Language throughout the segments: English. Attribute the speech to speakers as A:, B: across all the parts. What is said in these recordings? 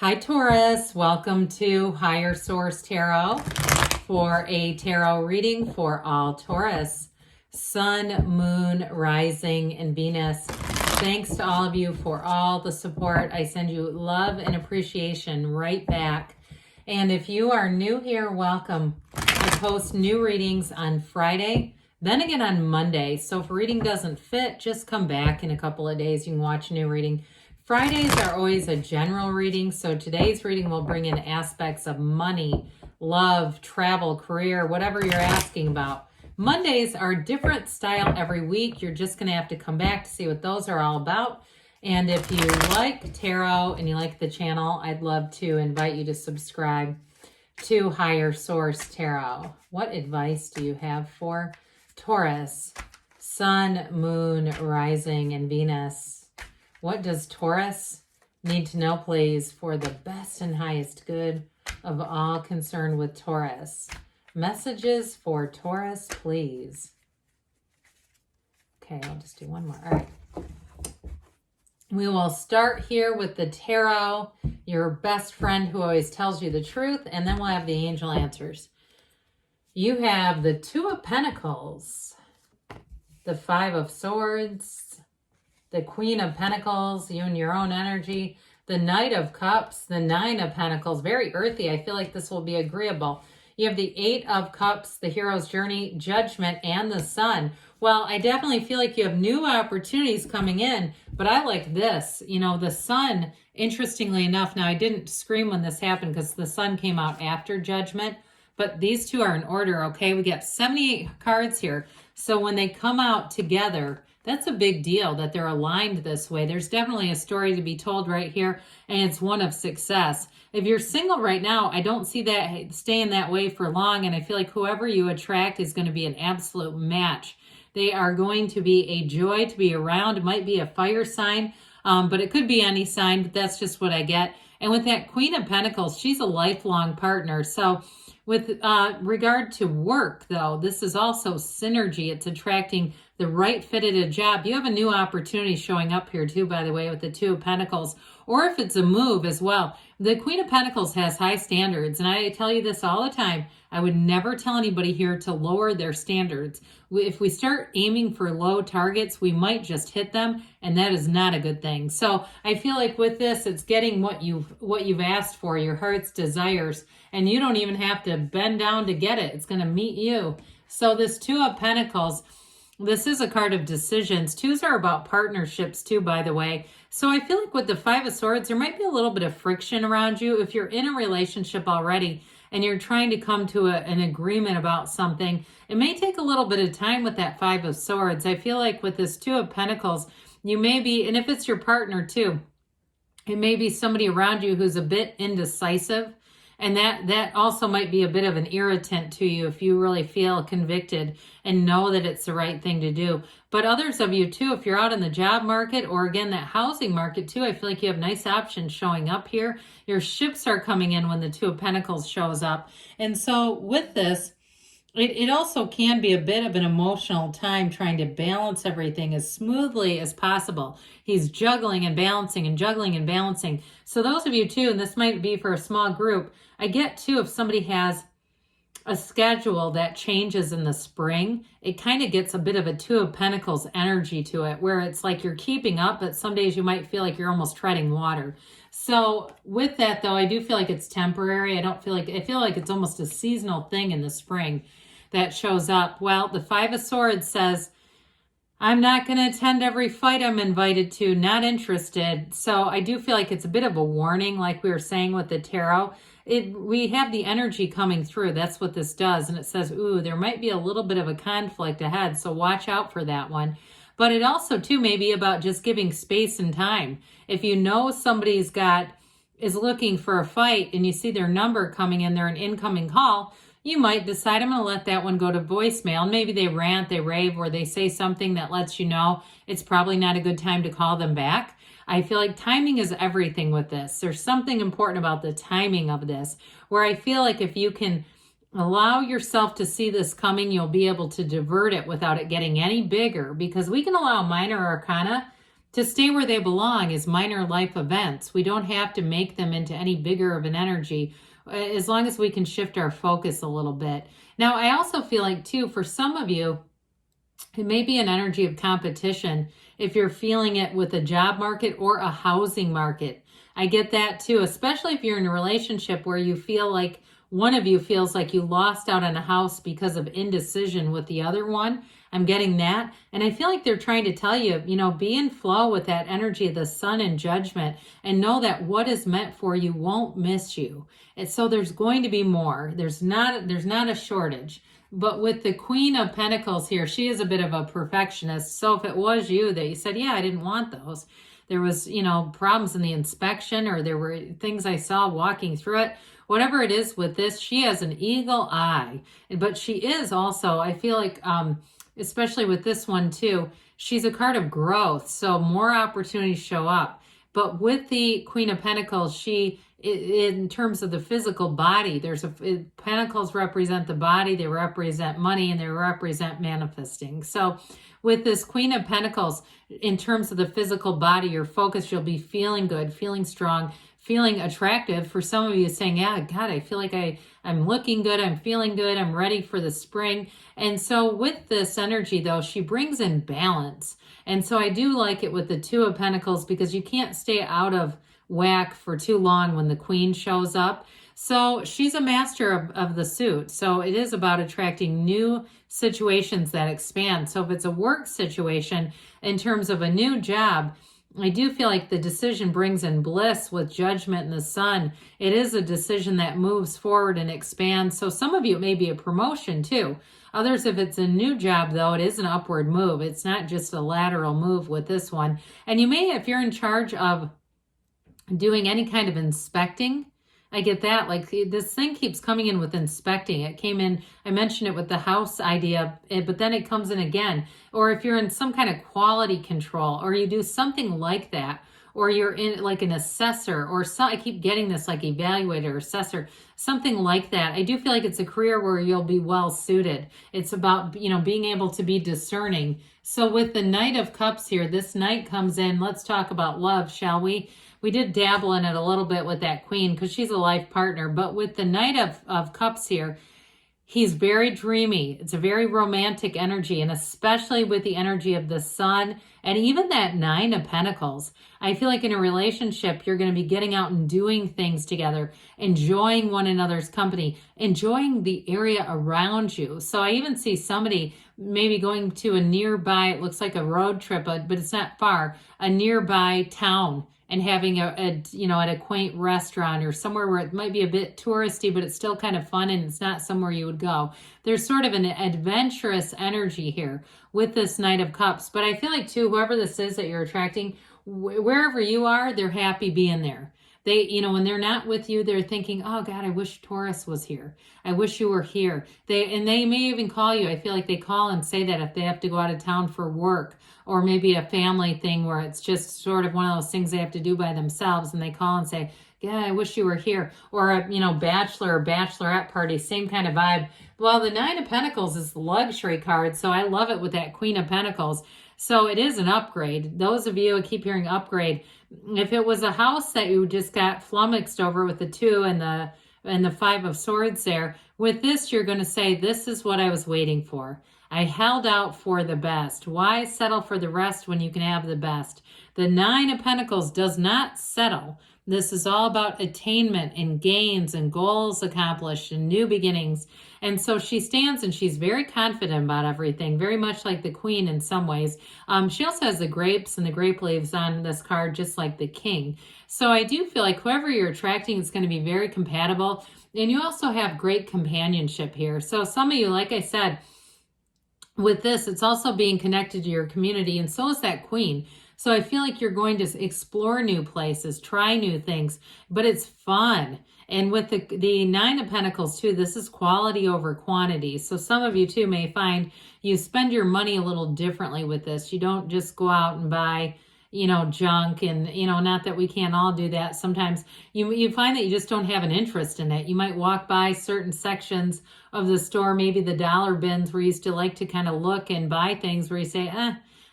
A: Hi Taurus, welcome to Higher Source Tarot for a tarot reading for all Taurus, Sun, Moon, Rising, and Venus. Thanks to all of you for all the support. I send you love and appreciation right back. And if you are new here, welcome. I post new readings on Friday, then again on Monday. So if a reading doesn't fit, just come back in a couple of days. You can watch a new reading. Fridays are always a general reading, so today's reading will bring in aspects of money, love, travel, career, whatever you're asking about. Mondays are a different style every week. You're just going to have to come back to see what those are all about. And if you like tarot and you like the channel, I'd love to invite you to subscribe to Higher Source Tarot. What advice do you have for Taurus, Sun, Moon, Rising, and Venus? What does Taurus need to know, please, for the best and highest good of all concerned with Taurus? Messages for Taurus, please. Okay, I'll just do one more. All right. We will start here with the tarot, your best friend who always tells you the truth, and then we'll have the angel answers. You have the Two of Pentacles, the Five of Swords, the Queen of Pentacles, you and your own energy, the Knight of Cups, the Nine of Pentacles, very earthy. I feel like this will be agreeable. You have the Eight of Cups, the Hero's Journey, Judgment, and the Sun. Well, I definitely feel like you have new opportunities coming in, but I like this. You know, the Sun, interestingly enough, now I didn't scream when this happened because the Sun came out after Judgment, but these two are in order, okay? We got 78 cards here. So when they come out together, that's a big deal that they're aligned this way. There's definitely a story to be told right here, and it's one of success. If you're single right now, I don't see that staying that way for long, and I feel like whoever you attract is going to be an absolute match. They are going to be a joy to be around. It might be a fire sign, but it could be any sign, but that's just what I get. And with that Queen of Pentacles, she's a lifelong partner. So with regard to work, though, this is also synergy. It's attracting the right fit at a job. You have a new opportunity showing up here, too, by the way, with the Two of Pentacles. Or if it's a move as well. The Queen of Pentacles has high standards. And I tell you this all the time. I would never tell anybody here to lower their standards. If we start aiming for low targets, we might just hit them. And that is not a good thing. So I feel like with this, it's getting what you've asked for, your heart's desires. And you don't even have to bend down to get it. It's going to meet you. So this Two of Pentacles, this is a card of decisions. Twos are about partnerships too, by the way. So I feel like with the Five of Swords, there might be a little bit of friction around you. If you're in a relationship already and you're trying to come to an agreement about something, it may take a little bit of time with that Five of Swords. I feel like with this Two of Pentacles, you may be, and if it's your partner too, it may be somebody around you who's a bit indecisive. And that also might be a bit of an irritant to you if you really feel convicted and know that it's the right thing to do. But others of you too, if you're out in the job market or again, that housing market too, I feel like you have nice options showing up here. Your ships are coming in when the Two of Pentacles shows up. And so with this, it also can be a bit of an emotional time trying to balance everything as smoothly as possible. He's juggling and balancing and juggling and balancing. So those of you too, and this might be for a small group, I get too, if somebody has a schedule that changes in the spring, it kind of gets a bit of a Two of Pentacles energy to it, where it's like you're keeping up, but some days you might feel like you're almost treading water. So with that though, I do feel like it's temporary. I feel like it's almost a seasonal thing in the spring that shows up. Well, the Five of Swords says, I'm not going to attend every fight I'm invited to, not interested. So I do feel like it's a bit of a warning, like we were saying with the tarot. We have the energy coming through. That's what this does. And it says, ooh, there might be a little bit of a conflict ahead. So watch out for that one. But it also too may be about just giving space and time. If you know somebody's is looking for a fight and you see their number coming in, they're an incoming call, you might decide I'm going to let that one go to voicemail. Maybe they rant, they rave, or they say something that lets you know it's probably not a good time to call them back. I feel like timing is everything with this. There's something important about the timing of this, where I feel like if you can allow yourself to see this coming, you'll be able to divert it without it getting any bigger, because we can allow minor arcana to stay where they belong is minor life events. We don't have to make them into any bigger of an energy, as long as we can shift our focus a little bit. Now, I also feel like, too, for some of you, it may be an energy of competition if you're feeling it with a job market or a housing market. I get that, too, especially if you're in a relationship where you feel like one of you feels like you lost out on a house because of indecision with the other one. I'm getting that. And I feel like they're trying to tell you, be in flow with that energy of the sun and judgment, and know that what is meant for you won't miss you. And so there's going to be more. There's not a shortage. But with the Queen of Pentacles here, she is a bit of a perfectionist. So if it was you that you said, yeah, I didn't want those, there was, problems in the inspection, or there were things I saw walking through it, whatever it is with this, she has an eagle eye. But she is also, I feel like, especially with this one too, she's a card of growth. So more opportunities show up. But with the Queen of Pentacles, she, in terms of the physical body, Pentacles represent the body, they represent money, and they represent manifesting. So with this Queen of Pentacles, in terms of the physical body, your focus, you'll be feeling good, feeling strong, feeling attractive. For some of you saying, yeah, God, I feel like I'm looking good, I'm feeling good, I'm ready for the spring. And so with this energy, though, she brings in balance. And so I do like it with the Two of Pentacles, because you can't stay out of whack for too long when the Queen shows up. So she's a master of the suit. So it is about attracting new situations that expand. So if it's a work situation in terms of a new job, I do feel like the decision brings in bliss with judgment and the sun. It is a decision that moves forward and expands. So some of you, it may be a promotion too. Others, if it's a new job, though, it is an upward move. It's not just a lateral move with this one. And you may, if you're in charge of doing any kind of inspecting, I get that. Like, this thing keeps coming in with inspecting. It came in, I mentioned it with the house idea, but then it comes in again. Or if you're in some kind of quality control, or you do something like that, or you're in like an assessor, or I keep getting this, like evaluator, assessor, something like that. I do feel like it's a career where you'll be well suited. It's about, being able to be discerning. So with the Knight of Cups here, this Knight comes in. Let's talk about love, shall we? We did dabble in it a little bit with that Queen because she's a life partner. But with the Knight of Cups here, he's very dreamy. It's a very romantic energy, and especially with the energy of the sun and even that Nine of Pentacles. I feel like in a relationship, you're going to be getting out and doing things together, enjoying one another's company, enjoying the area around you. So I even see somebody maybe going to a nearby, it looks like a road trip, but it's not far, a nearby town, and having at a quaint restaurant or somewhere where it might be a bit touristy, but it's still kind of fun and it's not somewhere you would go. There's sort of an adventurous energy here with this Knight of Cups. But I feel like, too, whoever this is that you're attracting, wherever you are, they're happy being there. They, when they're not with you, they're thinking, oh God, I wish Taurus was here. I wish you were here. They may even call you. I feel like they call and say that if they have to go out of town for work, or maybe a family thing where it's just sort of one of those things they have to do by themselves, and they call and say, yeah, I wish you were here. Or a bachelor or bachelorette party, same kind of vibe. Well, the Nine of Pentacles is the luxury card, so I love it with that Queen of Pentacles. So it is an upgrade. Those of you who keep hearing upgrade, if it was a house that you just got flummoxed over with the Two and the Five of Swords there, with this, you're going to say, this is what I was waiting for. I held out for the best. Why settle for the rest when you can have the best? The Nine of Pentacles does not settle. This is all about attainment and gains and goals accomplished and new beginnings. And so she stands and she's very confident about everything, very much like the Queen in some ways. She also has the grapes and the grape leaves on this card, just like the King. So I do feel like whoever you're attracting is going to be very compatible. And you also have great companionship here. So some of you, like I said, with this, it's also being connected to your community, and so is that Queen. So I feel like you're going to explore new places, try new things, but it's fun. And with the Nine of Pentacles too, this is quality over quantity. So some of you too may find you spend your money a little differently with this. You don't just go out and buy, junk, and, not that we can't all do that. Sometimes you find that you just don't have an interest in it. You might walk by certain sections of the store, maybe the dollar bins where you used to like to kind of look and buy things where you say,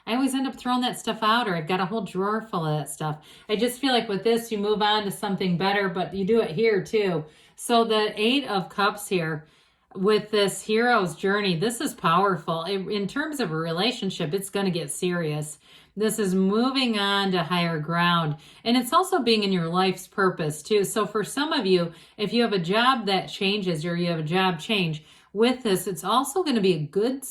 A: I I always end up throwing that stuff out, or I've got a whole drawer full of that stuff. I just feel like with this, you move on to something better, but you do it here too. So the 8 of Cups here, with this hero's journey, this is powerful. In terms of a relationship, it's going to get serious. This is moving on to higher ground. And it's also being in your life's purpose too. So for some of you, if you have a job that changes or you have a job change, with this, it's also going to be a good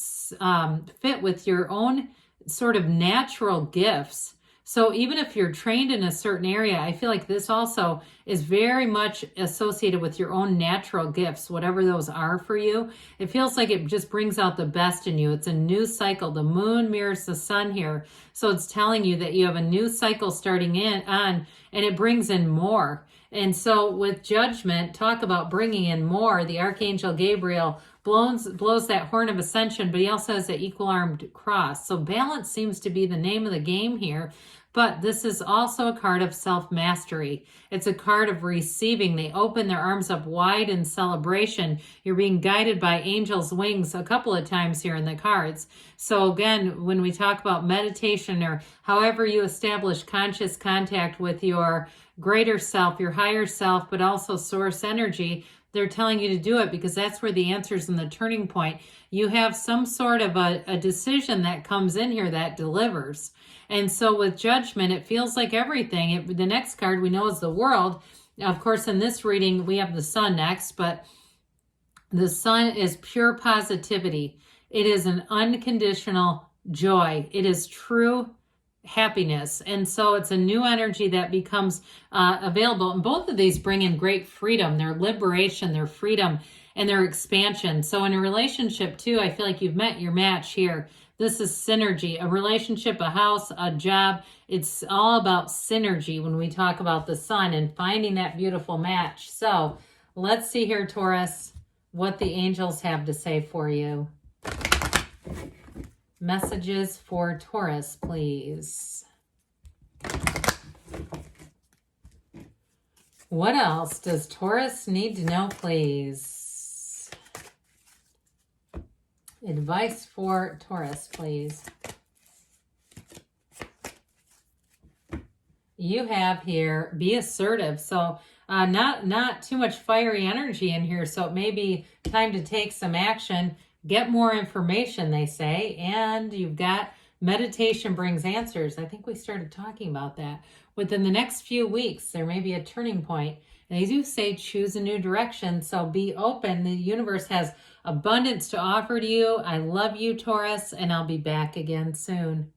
A: fit with your own sort of natural gifts. So even if you're trained in a certain area, I feel like this also is very much associated with your own natural gifts, whatever those are for you. It feels like it just brings out the best in you. It's a new cycle. The moon mirrors the sun here. So it's telling you that you have a new cycle starting on, and it brings in more. And so with Judgment, talk about bringing in more. The Archangel Gabriel blows that horn of ascension, but he also has that equal-armed cross. So balance seems to be the name of the game here. But this is also a card of self-mastery. It's a card of receiving. They open their arms up wide in celebration. You're being guided by angels' wings a couple of times here in the cards. So again, when we talk about meditation or however you establish conscious contact with your greater self, your higher self, but also source energy, they're telling you to do it because that's where the answer's in the turning point. You have some sort of a decision that comes in here that delivers. And so with Judgment, it feels like everything. The next card we know is the World. Of course, in this reading, we have the Sun next, but the Sun is pure positivity. It is an unconditional joy. It is true happiness. And so it's a new energy that becomes available. And both of these bring in great freedom, their liberation, their freedom, and their expansion. So in a relationship too, I feel like you've met your match here. This is synergy, a relationship, a house, a job. It's all about synergy when we talk about the Sun and finding that beautiful match. So let's see here, Taurus, what the angels have to say for you. Messages for Taurus, please. What else does Taurus need to know, please? Advice for Taurus, please. You have here, be assertive. So not too much fiery energy in here. So it may be time to take some action. Get more information, they say. And you've got meditation brings answers. I think we started talking about that. Within the next few weeks, there may be a turning point. And they do say choose a new direction. So be open. The universe has abundance to offer to you. I love you, Taurus, and I'll be back again soon.